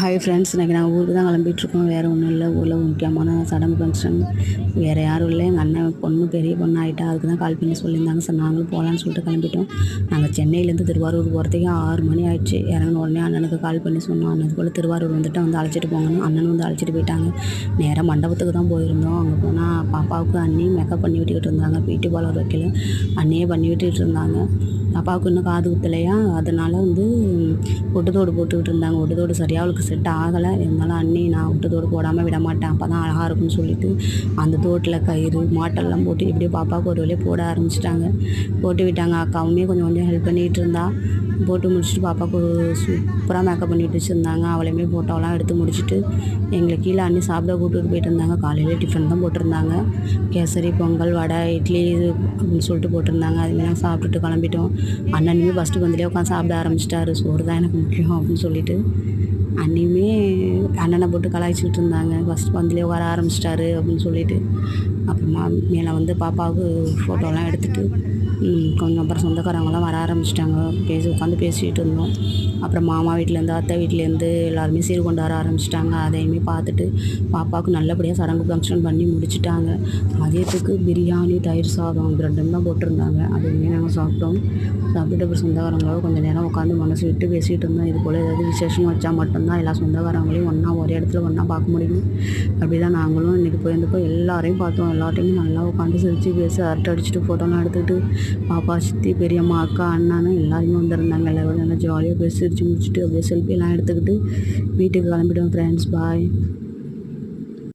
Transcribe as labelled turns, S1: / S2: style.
S1: Hi friends, இன்றைக்கி நாங்கள் ஊருக்கு தான் கிளம்பிகிட்ருக்கோம். வேறு ஒன்றும் இல்லை, ஊரில் முக்கியமான சடங்கு ஃபங்க்ஷன். வேறு யாரும் இல்லை, எங்கள் அண்ணன் பொண்ணு பெரிய பொண்ணு ஆகிட்டா, அதுக்கு தான் கால் பண்ணி சொல்லியிருந்தாங்க. சார் நாங்களும் போகலான்னு சொல்லிட்டு கிளம்பிட்டோம். நாங்கள் சென்னையிலேருந்து திருவாரூர் போகிறதுக்கே 6 மணி ஆயிடுச்சு. இறங்கின உடனே அண்ணனுக்கு கால் பண்ணி சொன்னோம், அண்ணன் போல் திருவாரூர் வந்துட்டு வந்து அழைச்சிட்டு போங்கன்னு. அண்ணன் வந்து அழைச்சிட்டு போயிட்டாங்க. நேராக மண்டபத்துக்கு தான் போயிருந்தோம். அங்கே போனால் பாப்பாவுக்கு அண்ணி மேக்கப் பண்ணி விட்டுக்கிட்டு இருந்தாங்க. பியூட்டி பார்லர் வைக்கல, அண்ணியே பண்ணி விட்டுக்கிட்டு இருந்தாங்க. பாப்பாவுக்கு இன்னும் காது குத்தலையா, அதனால் வந்து ஒட்டுத்தோடு போட்டுக்கிட்டு இருந்தாங்க. ஒட்டுத்தோடு சரியாக அவளுக்கு செட் ஆகலை. இருந்தாலும் அண்ணி நான் ஒட்டுத்தோடு போடாமல் விட மாட்டேன், அப்போ தான் அழகாக இருக்கும்னு சொல்லிட்டு அந்த தோட்டில் கயிறு மாட்டெல்லாம் போட்டு இப்படியே பாப்பாவுக்கு ஒரு வழியாக போட ஆரம்பிச்சிட்டாங்க. போட்டு விட்டாங்க. அக்காவுமே கொஞ்சம் கொஞ்சம் ஹெல்ப் பண்ணிகிட்டு இருந்தா. போட்டு முடிச்சுட்டு பாப்பாவுக்கு சூப்பராக மேக்கப் பண்ணிட்டு வச்சுருந்தாங்க. அவளையுமே ஃபோட்டோலாம் எடுத்து முடிச்சுட்டு எங்களை கீழே அண்ணி சாப்பிட கூப்பிட்டு போயிட்டு இருந்தாங்க. காலையில் டிஃபன் தான் போட்டிருந்தாங்க. கேசரி, பொங்கல், வடை, இட்லி இது அப்படின்னு சொல்லிட்டு போட்டிருந்தாங்க. அதுமாதிரி சாப்பிட்டுட்டு கிளம்பிட்டோம். அண்ணனுமே ஃபஸ்ட்டு பந்திலே உட்காந்து சாப்பிட ஆரம்பிச்சிட்டாரு. சோறு தான் எனக்கு முக்கியம் அப்படின்னு சொல்லிட்டு. அண்ணியுமே அண்ணனை போட்டு கலாய்ச்சிக்கிட்டு இருந்தாங்க. ஃபஸ்ட் பந்திலே உட்கார ஆரம்பிச்சிட்டாரு அப்படின்னு சொல்லிட்டு. அப்புறமா மேலே வந்து பாப்பாவுக்கு ஃபோட்டோலாம் எடுத்துகிட்டு கொஞ்சம் அப்புறம் சொந்தக்காரங்களாம் வர ஆரம்பிச்சிட்டாங்க. உட்காந்து பேசிகிட்டு இருந்தோம். அப்புறம் மாமா வீட்டிலேருந்து அத்தை வீட்டிலேருந்து எல்லாருமே சீர் கொண்டு வர ஆரம்பிச்சிட்டாங்க. அதையுமே பார்த்துட்டு பாப்பாவுக்கு நல்லபடியாக சடங்கு ஃபங்க்ஷன் பண்ணி முடிச்சிட்டாங்க. மதியத்துக்கு பிரியாணி, தயிர் சாதம் இது 2 தான் போட்டிருந்தாங்க. அதையுமே நாங்கள் சாப்பிட்டோம். சாப்பிட்டுட்டு அப்புறம் சொந்தக்காரங்களோட கொஞ்சம் நேரம் உட்காந்து மனசு விட்டு பேசிகிட்டு இருந்தோம். இது போல் ஏதாவது விசேஷம் வச்சா மட்டும்தான் எல்லா சொந்தக்காரங்களையும் ஒரே இடத்துல ஒன்றா பார்க்க முடியும். அப்படி தான் நாங்களும் இன்றைக்கி போயிருந்தப்போ எல்லாரையும் பார்த்தோம். எல்லார்ட்டையும் நல்லா உட்காந்து சிரித்து பேசி அரட்டை அடிச்சுட்டு ஃபோட்டோலாம் எடுத்துக்கிட்டு பாப்பா, சித்தி, பெரியம்மா, அக்கா, அண்ணான்னு எல்லாருமே வந்திருந்தாங்க. எல்லோரும் நல்லா ஜாலியாக பேசி சிரித்து முடிச்சுட்டு அப்படியே செல்ஃபியெல்லாம் எடுத்துக்கிட்டு வீட்டுக்கு கிளம்பிட்டோம். ஃப்ரெண்ட்ஸ், பாய்.